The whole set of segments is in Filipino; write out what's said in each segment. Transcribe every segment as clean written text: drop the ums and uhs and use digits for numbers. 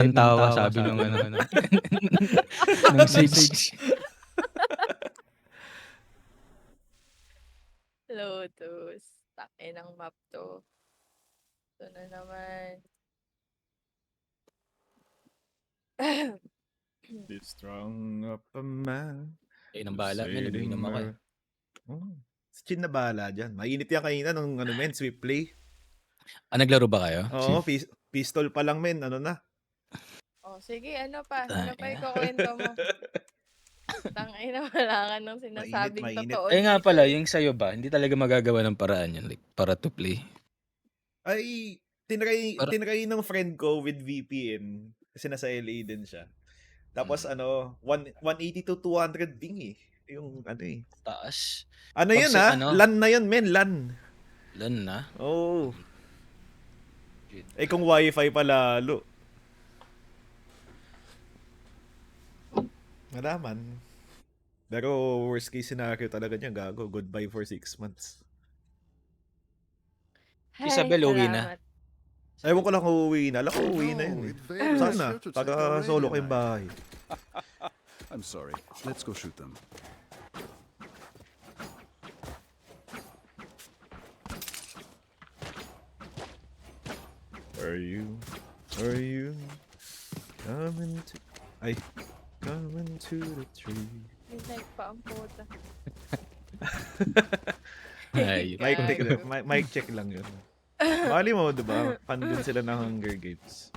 Ang tawa sabi nung ano, nung Sage. Lotus. Takinang map 'to. Ito na naman. Be strong up a man. Kayo nang bahala, men. Nag-uinom ako eh. Si Chin na bahala dyan. Mainit yan kanina nung ano men, sweep play. Naglaro ba kayo? Oo, pistol pa lang men, ano na. Oh, sige, ano pa? Ano pa ikukwento mo? Tangina, wala ka nang sinasabing Mainit. totoo. Nga pala, yung sa'yo ba, hindi talaga magagawa ng paraan yan, like, para to play? Ay, tinry ng friend ko with VPN. Kasi nasa LA din siya. Tapos 180 to 200 ping eh. Yung ano eh. Taas. Ano yun ha? LAN na yun men, LAN. LAN na? Oo. Kung wifi pa lalo. Malaman. Pero worst case scenario talaga niya, gago. Goodbye for 6 months. Isabel, uwi na. Ewan ko lang kung uuwi na. Alam ko uuwi na yun eh. Sana. Taga solo kayong bahay. I'm sorry. Let's go shoot them. Are you coming to the tree? Midnight pa ang puta. Mic check lang yun. Mali mo, diba? Fan din sila ng Hunger Games.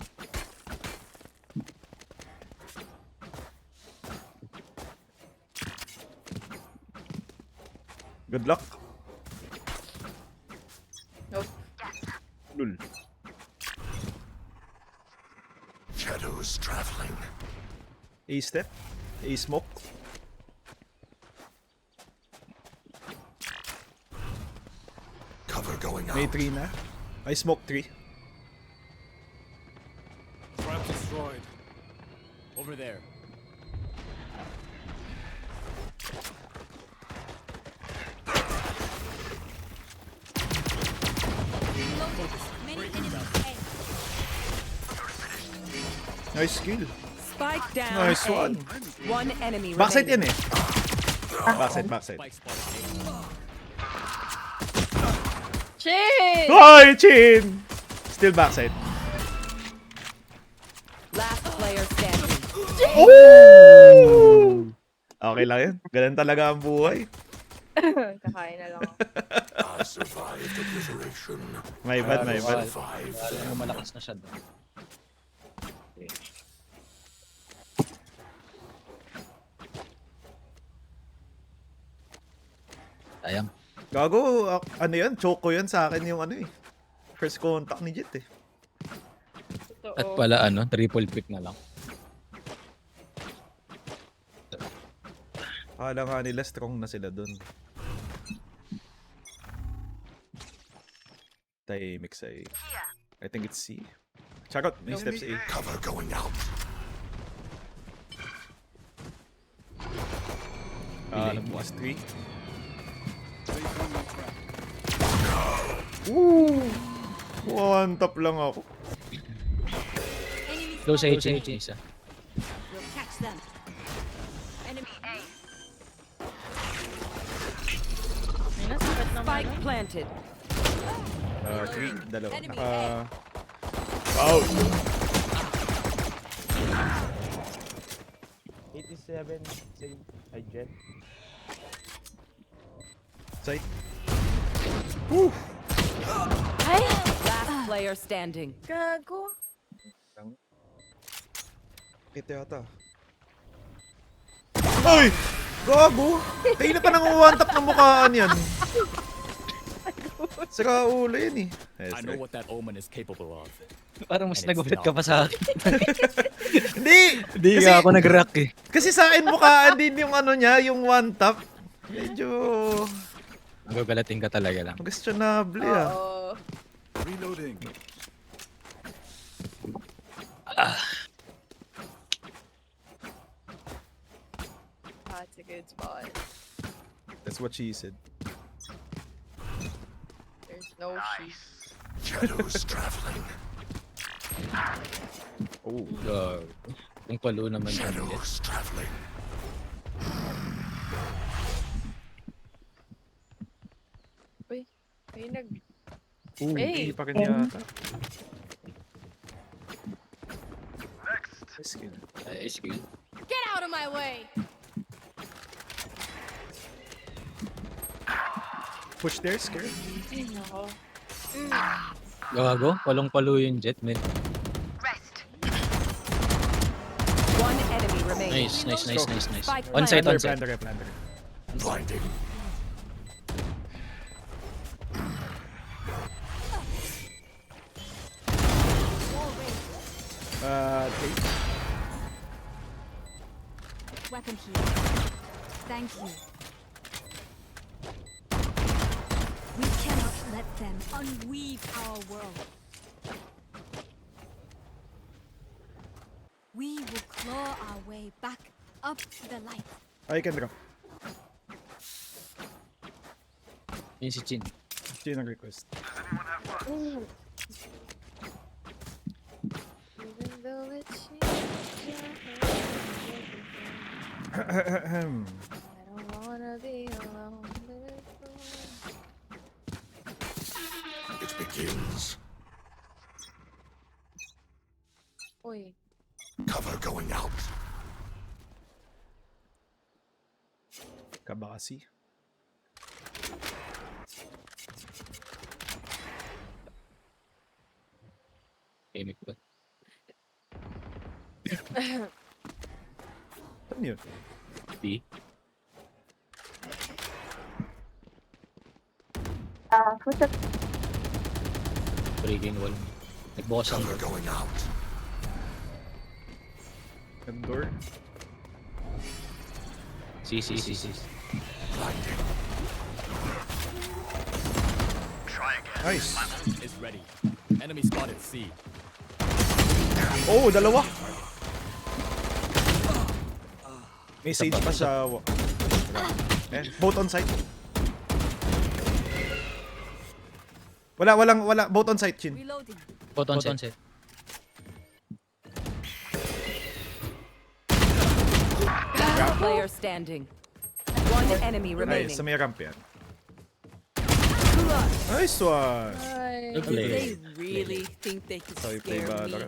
Good luck. Nope. Lul. Shadows traveling. A step. A smoke. Cover going out. May 3 na. I smoke 3. Trap destroyed. Over there. Nice kill. Spike down. Nice one. One enemy Backside yan remaining. eh. Backside. Chin! Hoy, Chin! Still backside. Last player standing. Oh! Okay lang yan. Ganun talaga ang buhay. Kakain na lang ako. I survived obliteration. My bad. Alam mo, malakas na siya doon. Sayang. Gago, ano yan? Choco yan sa akin yung ano eh. First contact ni Jet eh. At pala triple pick na lang. Akala nga nila strong na sila dun. Tahimik sa A. I think it's C. Charot, may steps A. Cover going out. Nagbukas 3. Woo! One tap lang ako. Close H isa. We'll catch them. Enemy A. May nasakit naman. Spike planted. 3, dalawa. Enemy Out! 87, save. I jet. Side. Ay! Last player standing. Gago. Ito yata. Ay! Gago! Tayo na pa nang one tap ng mukhaan yan. Sira ulo yan eh. I know what that omen is capable of. Parang mas nagulat ka pa sa akin. Hindi Hindi nga ako nag-react eh. Kasi sa akin mukhaan din yung ano niya, yung one tap. Medyo Magagalating ka talaga lang. questionable ah. Oo. Reloading. That's a good spot. That's what she said. There's no sheep. Shadows traveling. Oh. Kung palo naman kami. Uy, may nag... Hindi Hey! pa rin yata. Skill. Skill. Get out of my way! Push there, scared. Ay, nako. Gago, palong-palo yung jet, man. One enemy remaining. Nice. Spike On site, on planted. site. Planter. Take. Weapon here. Thank you. We cannot let them unweave our world. We will claw our way back up to the light. I can drop. Yun si Chin. Sino ang request? Even though it changes I don't wanna be alone. It begins. Uy, Cover going out. Kabakasi. Gimmick ba? Saan yun? B. Breaking wall. Nagbukas ang Cover going out. Door? CC. Blinding. Nice. Is ready. Enemy spotted C. Oh, dalawa! May sage pa sa... both on site. Wala. Both on site, Chin. Reloading. Both on set. Last player standing. One enemy remaining. Nice, sa may ramp yan. Nice one! ay. Good play. They really think they can Sorry, play scare ba? me.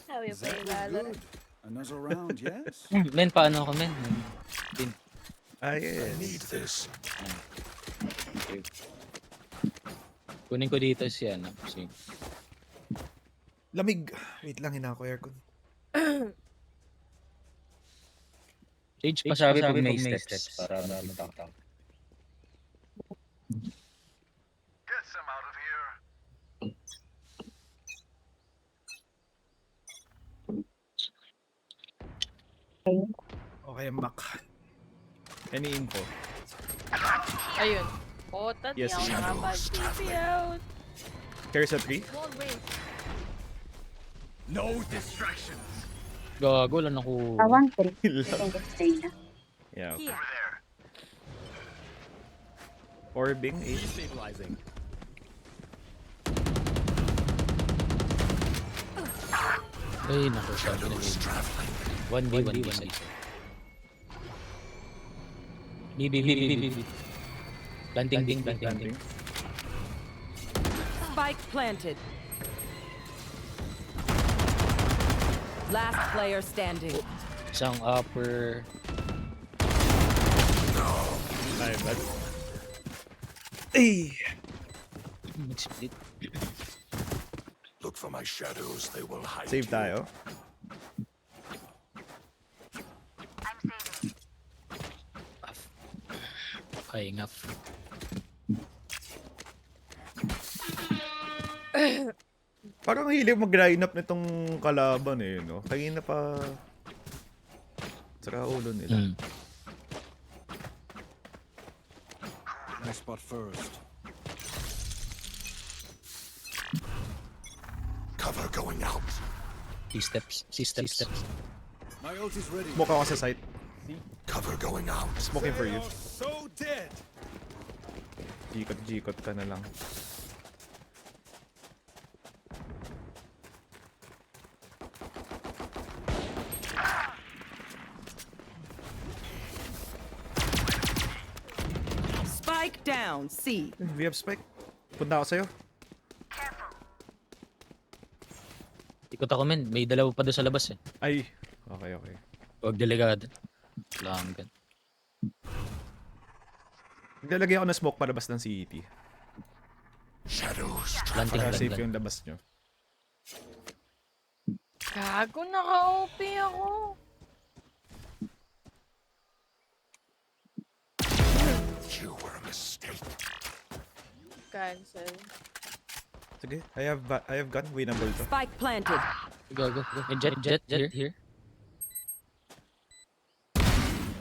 How you Is play that Valorant? good? Another round, yes? Men, paano ako, men? Ah, yes. Need this. Kunin ko dito si ano. Si... Lamig. Wait lang, hinako aircon. Sage pa sabi pag may steps. Para makita. Okay, Mac. Any info? Ayun. Potat Yes, niya ako nakapag-TP out. There's a tree? Wall raised. No distractions. Gago lang ako. Yeah. Here. Orbing, eh. Destabilizing. Ay, naku, sabi na game. 1v1. B. Planting. Spike planted. Last player standing. Isang upper. Ay, bad. Ay! Mag-split. Look for my shadows, they will hide Save you. tayo. Okay, enough. Parang hilig mag-line up nitong kalaban eh, no? Kanina pa... Saka ulo nila. I spot first. Cover going out. C steps. My ult is ready. Smoke ako sa site. Cover going out. Smoking for you. So dead. Jikot ka na lang. down, C. We have spike. Punta ako sa'yo. Ikot ako men, may dalawa pa doon sa labas eh. Ay. Okay, okay. Huwag delikado. Langgan. Naglalagay ako ng smoke palabas ng CET. Planting Para safe lang. yung labas nyo. Gago, naka-OP ako. Cancel. Sige, I have gun. Winnable to. Spike planted. Go, go, go. May jet here.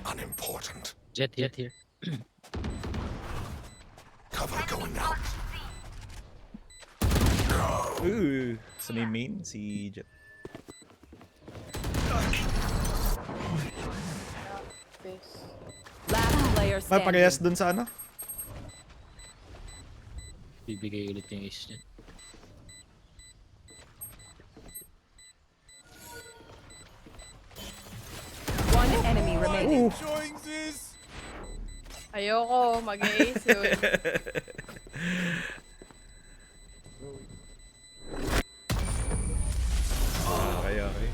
Unimportant. Jet here. Cover going out. Ooh. Sa may main, si Jet. Peace. Last player standing. Parehas dun sa ano? Bibigay ulit yung ace dyan. One enemy remaining. Enjoying this? Ayoko, mag-ace yun. Okay, okay.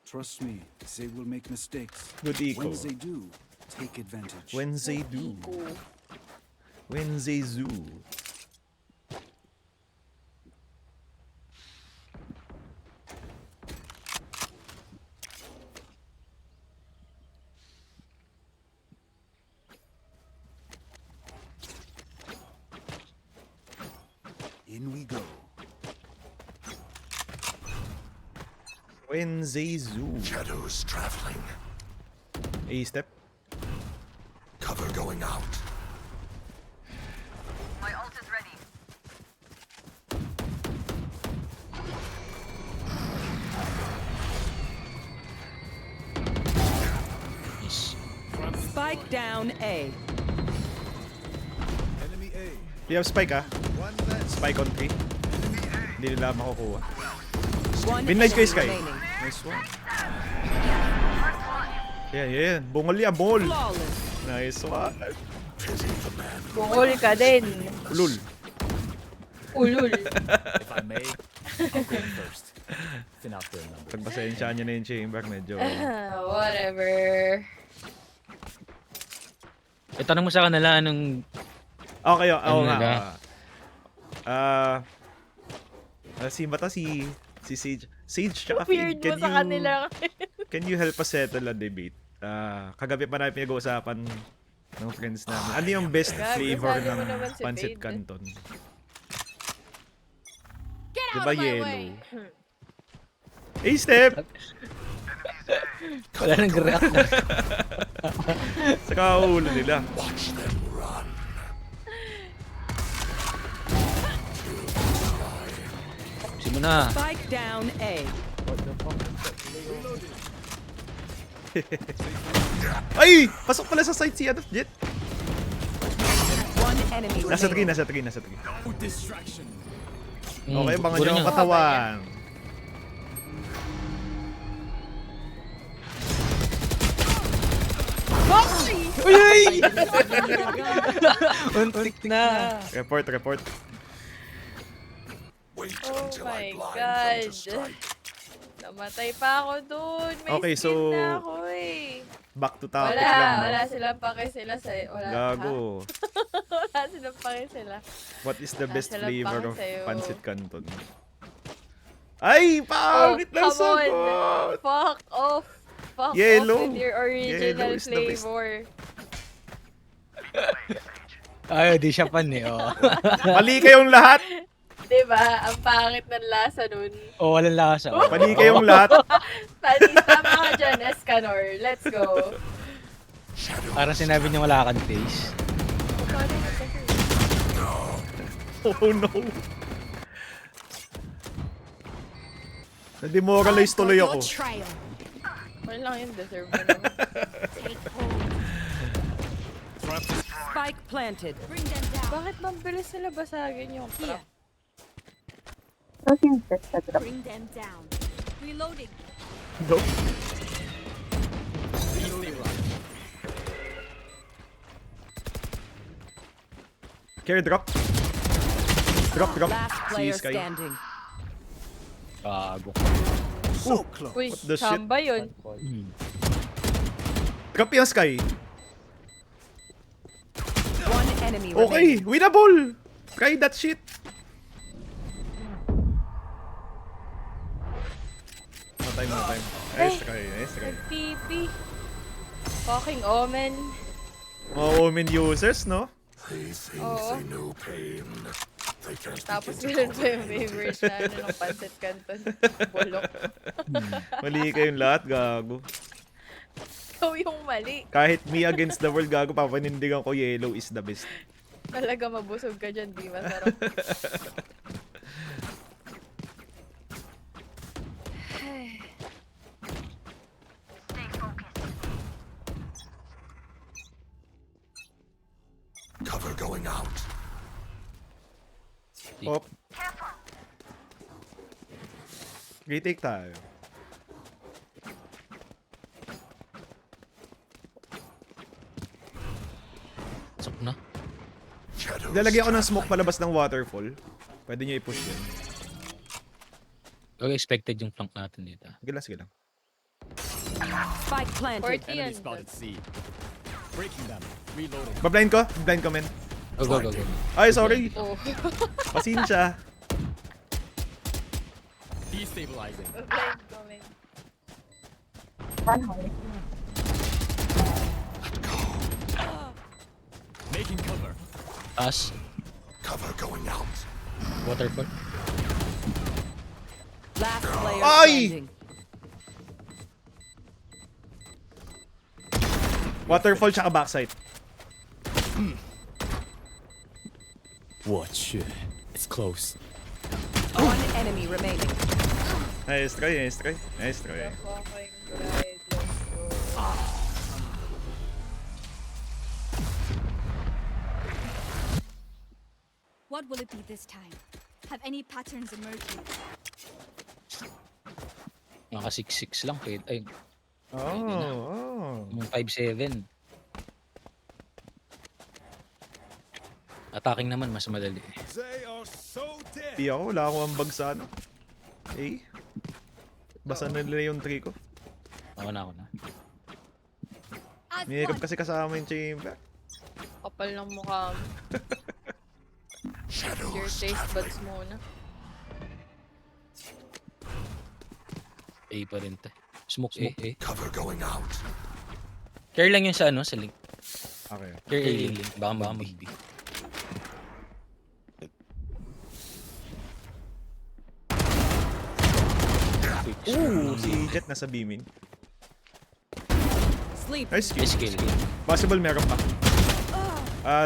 Trust me, they will make mistakes. Good eco. When they do, take advantage. Wednesday do. Wednesday zoo. In we go. Wednesday zoo. Shadows traveling. A step. Cover going out. Nice. Spike down A. Enemy A. You have spike ah. One less. Spike on 3. Hindi nila makukuha. One Midnight enemy kay Sky. remaining. Nice one. Yan. Bungol yan, bungol. Flawless. Nice one. Bungol ka din. Ulul. Ulul. If I may, I'll go first. Thin out their numbers. Pagpasensyaan nyo na yung chamber, medyo... Whatever. Tanong mo sa kanila anong Okay, oo Ano nga. nila? Si Mata, si Sage. Sage tsaka Weird Feed, mo sa kanila. can you help us settle a debate? Kagabi pa namin pinag-uusapan ng friends namin. Ano yung best Gago, flavor sabi ng mo naman si pancit Fade. canton? Get out Diba of my yellow? way. A-step! wala nang react na. Sa kaulo nila. Sino na? Spike down A. Ay! Pasok pala sa site si Adolf Jet. One enemy Nasa 3, remaining. nasa 3, nasa 3. No distraction. Okay, bangan puro nyo ang niya. katawan. Untik na. Report. Wait Oh until my I blind them God. to strike. Namatay pa ako dun. May Okay, skin so- na ako eh. Back to topic lang. no? Wala silang pake sila sa... Wala, Gago. wala silang pake sila. What is the best Nasa flavor lapang of sa'yo. pancit canton? Ay! Pangit ng come on. sagot! Fuck off. Fuck Yellow. off with your Yellow original is the best. flavor. Ay, di siya pan eh. Oh. Mali kayong lahat! Diba? Ang pangit ng lasa nun. Oh, walang lasa. Oh. Mali kayong lahat! Panis, tama ka dyan, Escanor. Let's go. Parang sinabi niya wala kang taste. Oh no! Na-demoralize tuloy Your ako. trail. Wala lang yun, deserve mo naman. Take hold. Spike planted. Bring them down. Bakit mabilis sila basagin yung Here. trap? Bring them down. Reloading. Go. Reloading. Care drop. Drop. Last Si player Sky. standing. Gago. So close. Uy, What the shit? Chamba yun. Drop yung Sky. One enemy Okay, remaining. winnable! Try that shit. No time. Nice try. TP. Fucking Omen. Mga Omen users, no? Oo. Tapos meron pa yung favorite na ano ng Pancit Canton. Bulok. Mali kayong lahat, gago. Ikaw yung mali. Kahit me against the world, gago, papanindigan ko yellow is the best. Talaga mabusog ka dyan, di masarap. Cover going out. Op. Retake tayo. Sok na. Lalagyan ko ng smoke palabas ng waterfall. Pwede nyo i-push yun. Okay, expected yung flank natin dito. Sige lang. Spike planted. 40 yan. Enemy spotted C. Breaking them. Reloading. Bablind ko, men. Go. Ay, sorry. Oh. Pasensya. Destabilizing. Blind comment. Making cover. Pass. Cover going out. Waterfall. Last player Ay! standing. Waterfall tsaka backside. Watch. It's close. One enemy remaining. Nice try. Fucking bride. Let's go. What will it be this time? Have any patterns emerged? Naka 6-6 lang. Ay, Oh. yung 5-7. Attacking naman, mas madali. They are so dead. Di ako, wala akong ambag sa ano. Eh. Basa na nila yung 3 ko. Ako na. As Nihirap one. kasi kasama yung chamber. Kapal ng mukha mo. Your taste buds muna. A pa rin te. Smoke A. Cover going out. Care lang yun sa ano, sa link. Okay. Care A link. Baka mag-B. Ooh, si Jet nasa beaming. Sleep. Nice kill. Nice kill. Possible meron pa.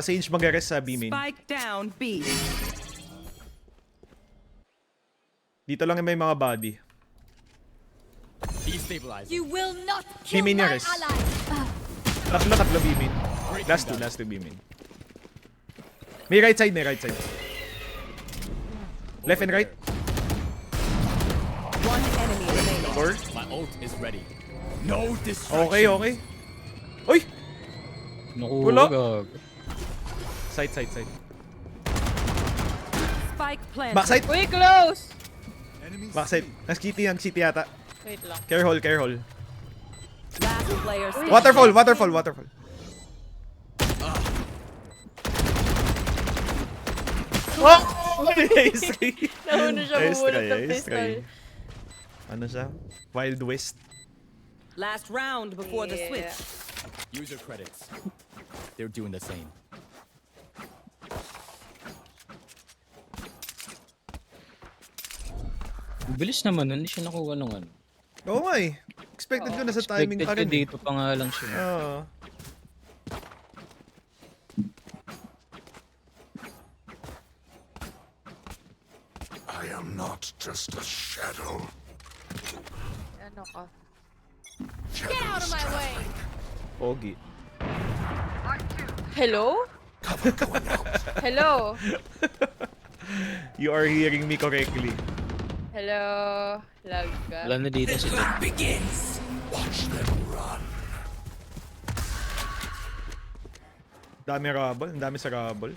Sage mag-arrest sa beaming. Spike down B. Dito lang yung may mga body. Destabilizing. You will not kill Beaming niya, my Res. ally. Tatlo beaming. Last two beaming. May right side. Left and right. One enemy remaining. Or? My ult is ready. No distraction. Okay. Uy! Naku, Wala. gag. Side. Spike planted. Backside. Uy, close! Backside. Nag-city yata. Wait lang. Care hole. Last player standing. Waterfall. Oh! Nice try. Nauna siya Nice bumulot try, ng nice pistol. try. Ano siya? Wild West. Last round before the Yeah. switch. User credits. They're doing the same. Bilis naman, hindi siya nakuha ng ano. Oo nga eh. Expected ko nasa timing Expected pa ko rin. dito pa nga lang siya. Oo. I am not just a shadow. Ano ka? Get out of my way. Pogi. Hello? Cover going out. Hello? You are hearing me correctly. Hello? Lag ka? Wala na dito si Jet. Begins. Watch them run. Dami rubble. Ang dami sa rubble.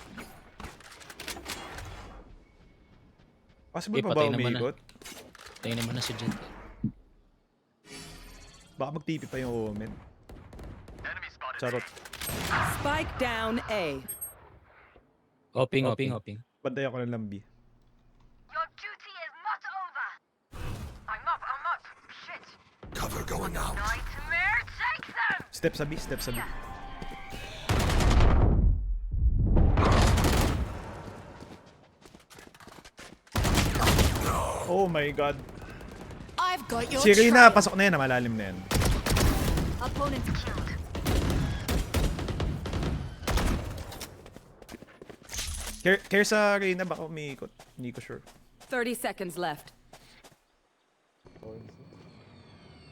Possible Eh, pa ba patay naman na. umikot? Tayo naman na si Jet. Baka mag-TP pa yung Omen. Charot. Spike down A. Hoping. Bantay ako ng lambi. Your duty is not over. I'm up. Shit. Cover going out. Nightmare, take them. Step sa B. Oh my god. I've got your Si Reyna, pasok na yan. Malalim na yan. opponent killed. Care sa Reyna, baka umiikot. Hindi ko sure. 30 seconds left.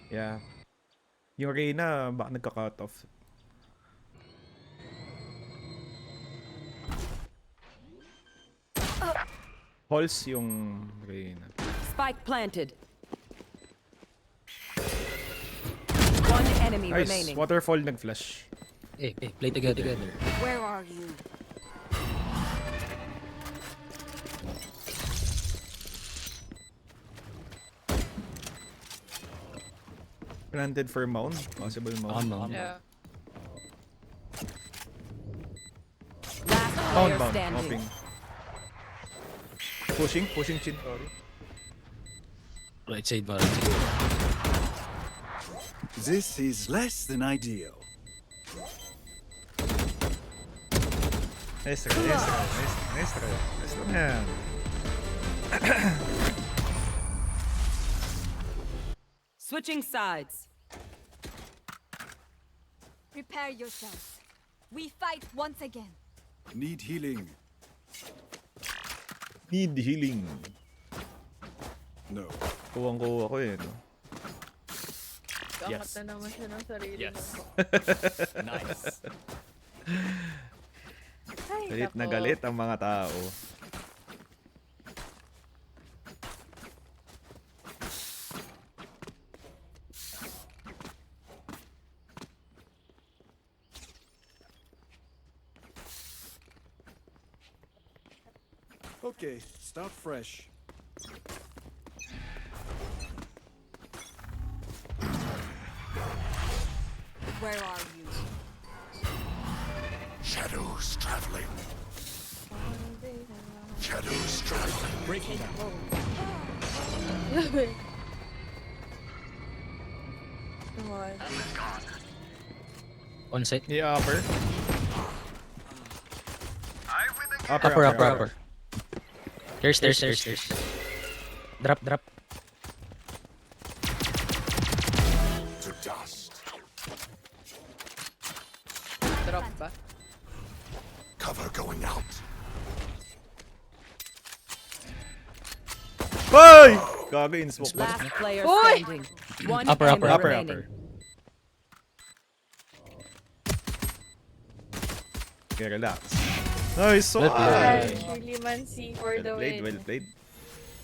Yeah. Yung Reyna, baka nagka-cut off. Halls yung Reyna. Spike planted. One enemy Nice. remaining. Waterfall nag-flash. Play together. Where are you? Planted for mound. Possible mound. Yeah. Last player Mound. standing. Hopping. Pushing chin. Sorry. Right side ba? This is less than ideal. Nice try. Nice lang yan. Switching sides. Prepare yourselves. We fight once again. Need healing. Need healing. No. Kuwang-kuwa ko eh. No? Kakat Yes. na naman siya ng sarili Yes. mo. Nice. Ay, Galit na nako. galit ang mga tao. Okay, start fresh. Where are you? Shadows traveling. Shadows traveling. Breaking down. Come on. On site. Yeah, upper. Upper. Stairs. Drop. To dust. Drop ba? Cover going out. Hoy! Gago in smoke. Last player Uy! standing. One Upper. enemy Upper. remaining. Okay, relax. Nice Well one! played. Shirley Mansi for the win. Well played.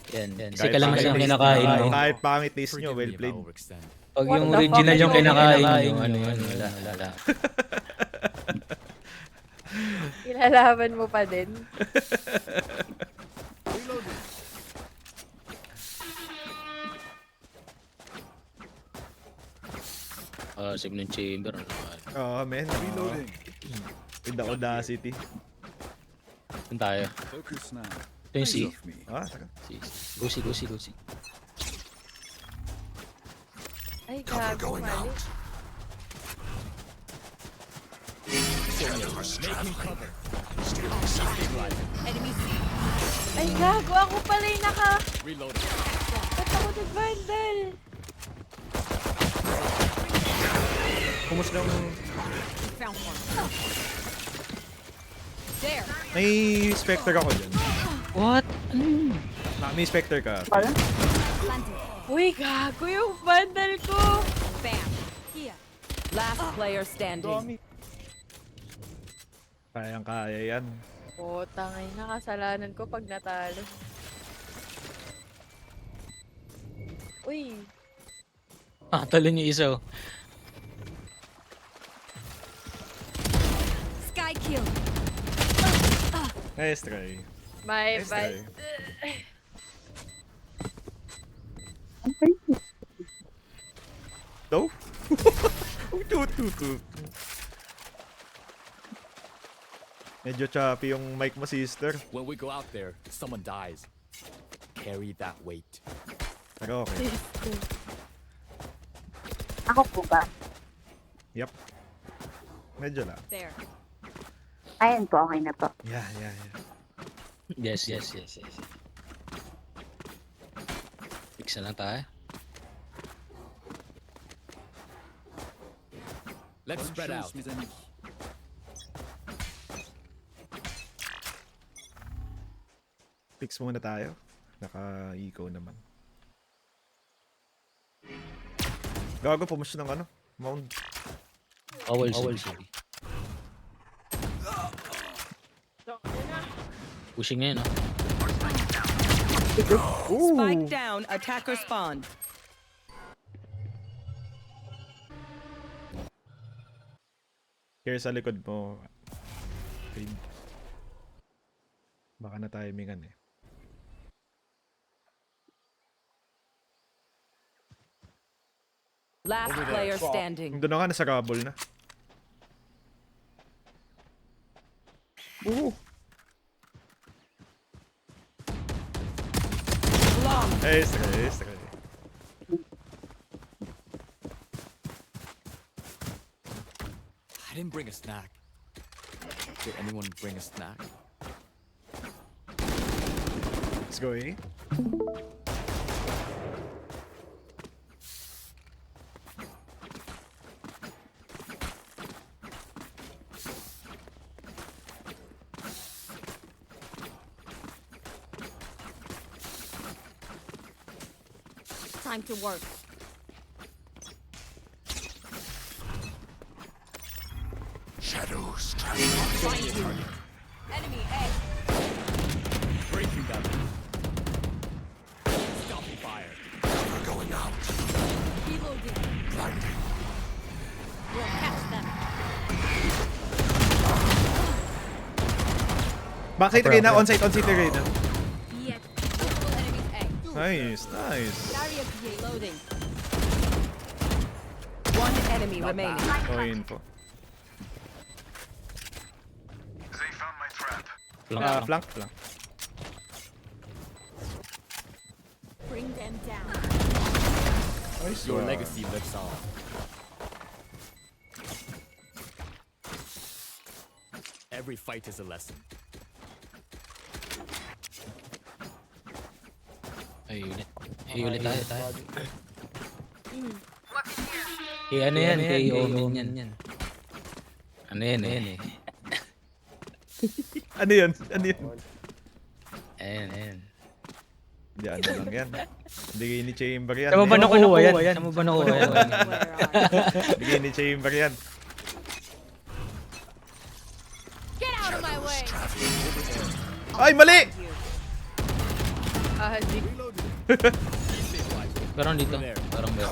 Yan. Kasi Kahit ka lang pangit siyang taste kinakain nyo, mo. Kahit pangit taste nyo, Forgive well me if I played. overextend. Pag What yung the original fuck? yung kinakain mo, Kinakain wala. Ilalaban mo pa din. Save ng chamber. Ano naman. Oh, man. Reloading. With the audacity. Saan tayo? Focus now. Ito yung C. Eyes off me. Saka. Go C. Ay, Cover gago, going mali. out. Making cover. Ay, gago. Ako pala yung Reloading. Ba't ako nag-vandal? Kumusta yung... Found one. There. May Spectre ako dyan. What? May Spectre ka. Planted. Uy, gago yung vandal ko. Bam. Here. Last player standing. Kayang-kaya yan. Tangay na, kasalanan ko pag natalo. Uy, Talo niyo isa. Sky kill. Nice try. bye Nice bye. try. No? Tut. Medyo choppy yung mic mo, sister. When we go out there, someone dies. Carry that weight. Pero okay. Ako po ba? Yep. Medyo lang. There. Ayun po, okay na po. Yeah. Yes. Fix na lang tayo. Let's spread out. Mes amis. Fix muna tayo. Naka-eco naman. Gago, pumus ng ano? Mount. Awal So, Pushing na yun, no? Spike down. Attacker spawn. Care sa likod mo. Okay. Baka na timingan eh. Last player standing. Doon na nga, nasa rubble na. Extra. I didn't bring a snack. Did anyone bring a snack? Let's go, eh? Time to work. Shadows. Enemy A. Breaking them. Stopping fire. Going out. Reloading. Blinding. We'll catch them. Backside Reyna, onsite Reyna. Yet. Multiple enemies A. Nice. Barrier reloading. One enemy remaining. Okay, info. Flank. Bring them down. Nice Your one. legacy lives on. Every fight is a lesson. Ay, ulit tayo. Ano yan? Kay Omen yan. Ano yan eh? Ano yun? Ayan. Hindi, ano lang yan. Bigay ni Chamber yan. Saan mo ba nakuha yan? Bigay ni Chamber yan. get out of my way! Ay, mali! Di. Parang dito. Parang meron.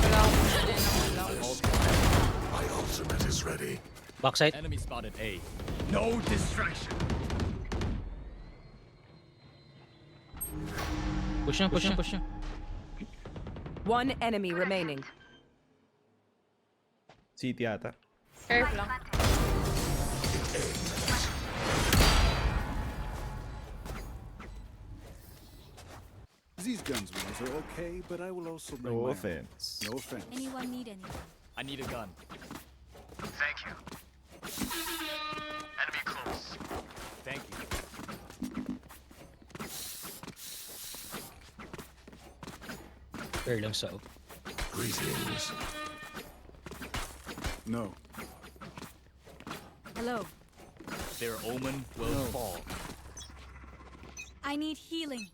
Wala akong pwede naman lang. My ultimate is ready. Backside. Enemy spotted A. No distraction. Push na. One enemy remaining. City ata. Curve lang. These guns ones are okay, but I will also bring No my offense. own. No offense. Anyone need anything? I need a gun. Thank you. Enemy close. Thank you. Fair lang sa Greetings. No. Hello. Their omen will fall. I need healing.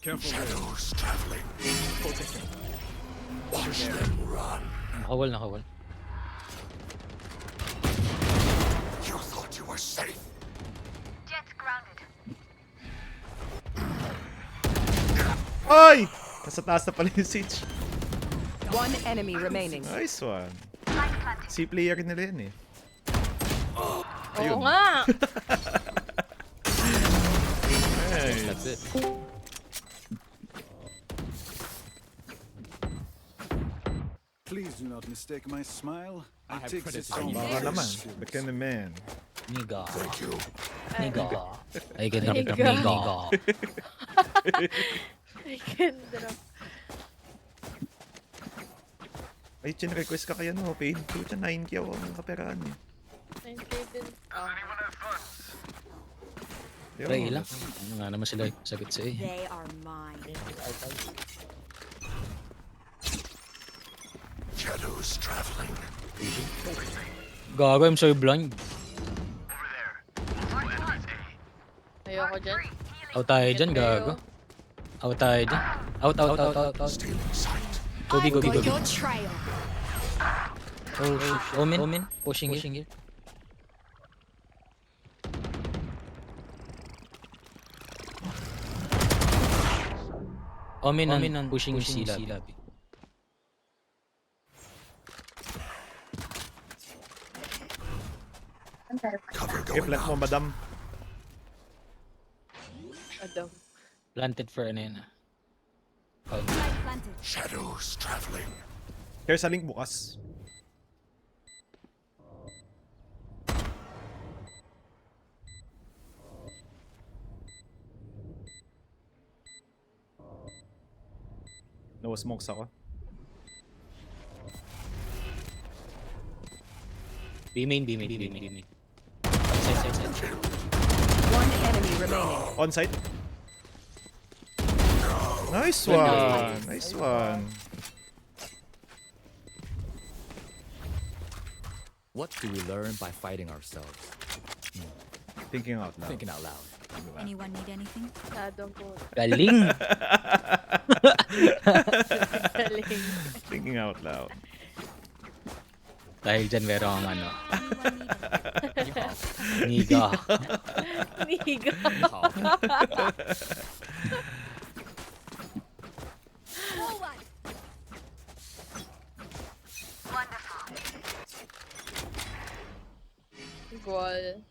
Careful. Shadows traveling. Focusing. Watch them run. Nakawal. You thought you were safe. Jets grounded. Ay! Nasa taas na pala yung siege. One enemy remaining. Nice one. Si player nila yan eh. Oo nga! Nice. That's it. mistake my smile, I have take this predator on in Baka there. naman. Back in the man. Niga. Ay, Niga. I can drop Niga. Niga. I can drop. Ay, request ka kaya no, paid. Pucha, 9K ako ang kaperaan eh. 9K din. Oh. Yo. Ray lang. Ano nga naman sila sagot sa eh. They are mine. Gago, I'm so blind. Ayoko dyan. Out tayo dyan, Ingat kayo. gago. Out tayo dyan. Out. Gobi. trail. Omen. Pushing it. Omen ang pushing sila. Okay, plant mo, madam. Adam. Planted for ano yun. Here's a link bukas. No smokes ako. B-main. Side. One enemy remaining. On site. Nice one. What do we learn by fighting ourselves? Thinking out loud. Thinking out loud. Anyone need anything? Sadong po. Galing. Galing. Thinking out loud. Dahil dyan meron ang ano. Niga. Niga. Goal.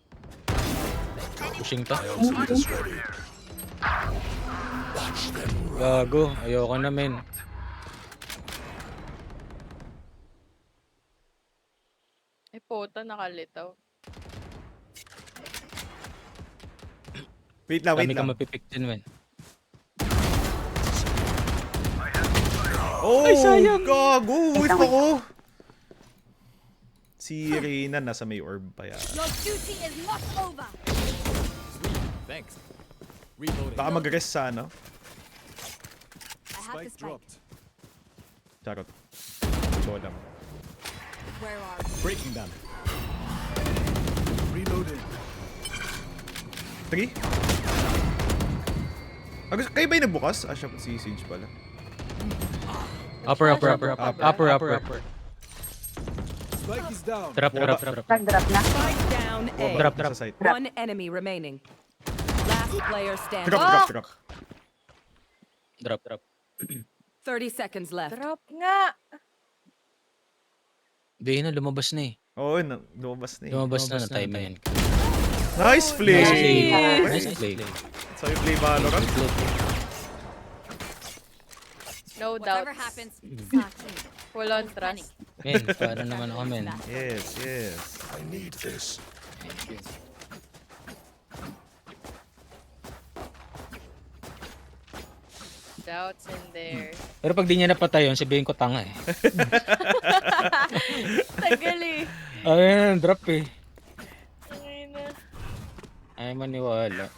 Pushing to. Gago. Ayoko na men. Ay, puta, nakalitaw. Wait lang. Kami ka mapipick din men. Oh, gago! Wait ako! Si Reyna nasa may orb pa yan. Your duty is not over. Thanks. Reloading. Baka mag-rest sa ano? I have the Spike spike. dropped. Charot. Go lang. Where are you? Breaking them. Reloading. 3? Kayo ba yung nagbukas? Siya si Sage pala. Upper. Spike is down. Drop. Nag-drop na. Spike down A. Drop sa site. One enemy remaining. Last player standing. Drop. Drop. 30 seconds left. Drop nga! Di na, lumabas na eh. Oo, lumabas na eh. Lumabas na timing yan. Nice play! Nice play. So you play Valorant? No Whatever doubts. happens, exactly. Full on trust. Men, paano naman ako men? Yes. Doubts in there. Pero pag di niya napatay yun, sabihin ko tanga eh. Tagal eh. Ayun, drop eh. Ay na. Ay maniwala.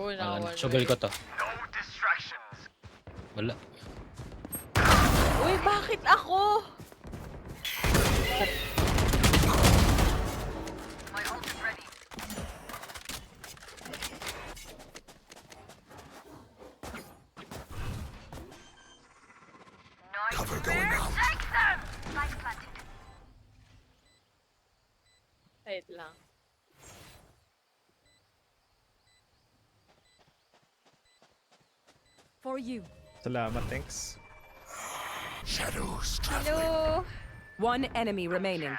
Oh, nakawala. Sugal ko to. Wala. Uy, bakit ako? My ult is ready. Nice. Cover going out. Take them! Light planted. Wait lang. For you. Salamat, thanks. Hello? One enemy remaining.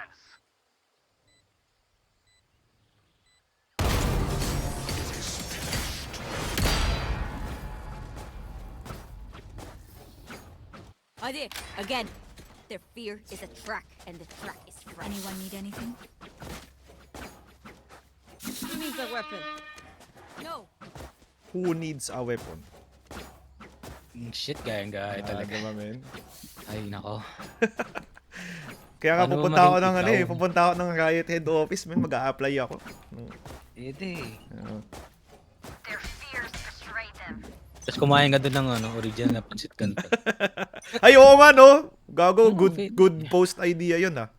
Idea. Again. Their fear is a track, and the track is fresh. Anyone need anything? Who needs a weapon? No. Who needs a weapon? Shit, gaya-gaya talaga. Diba, men? Ay, nako. Kaya nga Ano ba pupunta ako maging ng ano ikaw? pupunta ako ng Riot Head Office, men, mag-a-apply ako. Ede. Their fears betrayed them. Tapos kumain ka doon ng original na pancit canton. Ay, oo nga, no? Gago, Okay. good post idea yun, ah.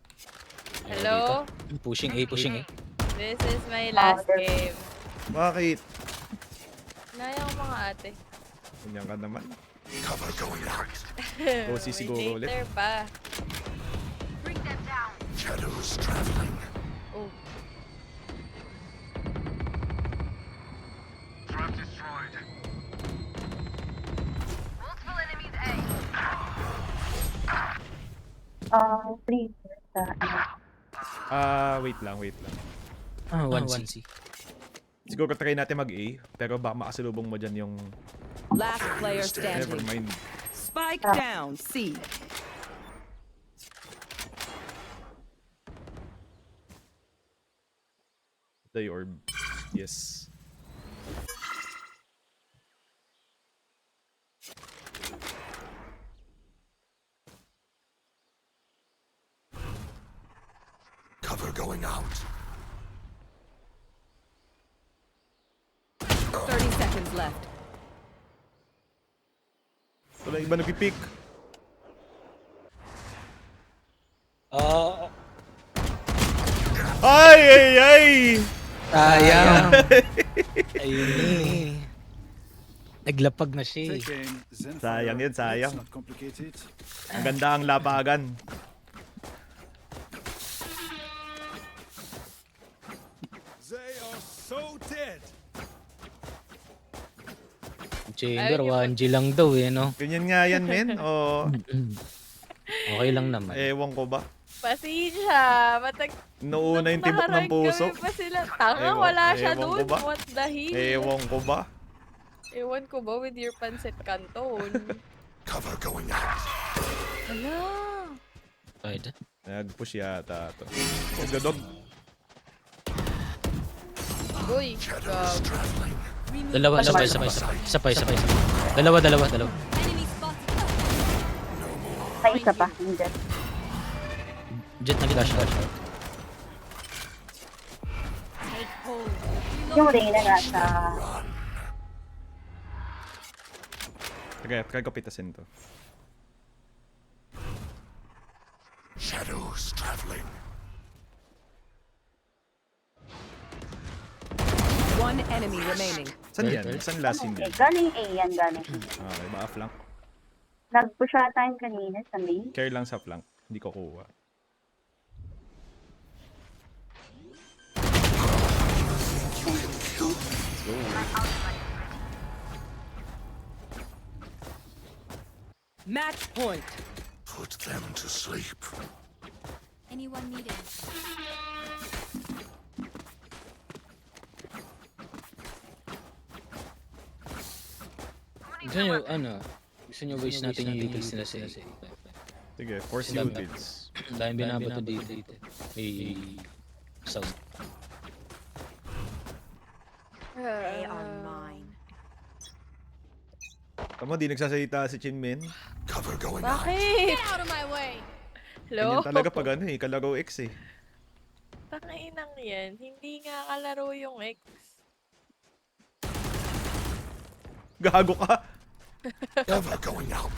Hello? Pushing A, pushing A. This is my last game. Bakit? Naya ko mga ate. Ganyan ka naman. May sisiguro ulit. later pa. Bring them down. Oh. Multiple enemies A. Please. Wait lang. Ah, 1C. Siguro try natin mag-A, pero baka makasalubong mo dyan yung... Last player Never standing. mind. Spike down. C. The orb. Yes. Cover going out. 30 seconds left. Wala iba nagpipick. Ay! Sayang. Ayun eh. Naglapag na siya eh. Take aim, then Sayang fire. yun, sayang. It's not complicated. Ang ganda ang lapagan. They are so dead. Chamber, 1G lang daw eh, no? Ganyan nga yan, men. O, Okay lang naman. ewan ko ba. Pasensya. Noona yung tibok ng puso. Kami pa sila. Tanga, Ewan- wala siya ewan ko doon. ba? What the hell? Ewan ko ba. Ewan ko ba with your pancit canton? Cover going out. Hala. Pwede. Nag-push yata ito. Nagdodog. Uy. Gab. Dalawa. Dalawa. Enemy spotted. Ay, isa pa. Hindi. Jet na flash. Take hold. Yung Reyna nasa... Try ko pitasin to. Shadows traveling. One enemy remaining. Saan yan? Saan last scene yan? Galing A yan, galing. Okay, baka flank. Nag-push ata yung kanina sa main. Care lang sa flank. Hindi ko kuha. Match point. Put them to sleep. Anyone need it? Gusto nyo, gusto nyo waste natin yung details nila sa Sige, force Sila- utils. Ang daming binabato dito. May sound. They are mine. Tama, di nagsasalita si Chinmen. Cover going out. Bakit? Out of my way. Hello? Ganyan talaga pag kalaro X eh. Tangainang yan. Hindi nga kalaro yung ex. Gago ka! Cover going out.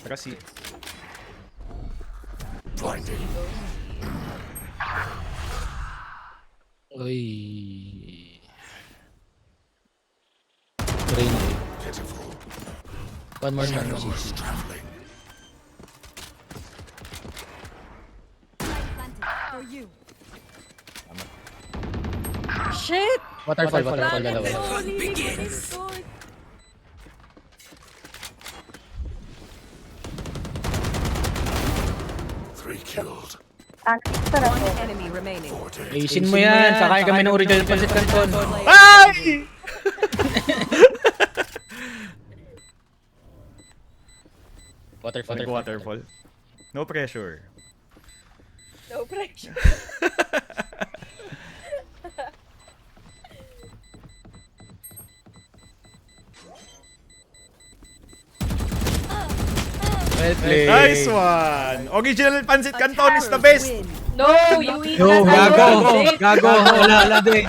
Kasi, Blinding. Uy. Rain. Pitiful. One more shot. Shadows traveling. For you. Shit! Waterfall. Dalawa. Begins! Three killed. Sarap One eh. enemy remaining. Ayusin mo yan. Sakain kami ng original pancit canton. Ay! Waterfall. Waterfall. No pressure. No pressure. Well played. Nice one! Original Pancit Canton is the best! Win. No, you eat Yo, that gago. alone. Gago. Wala, di.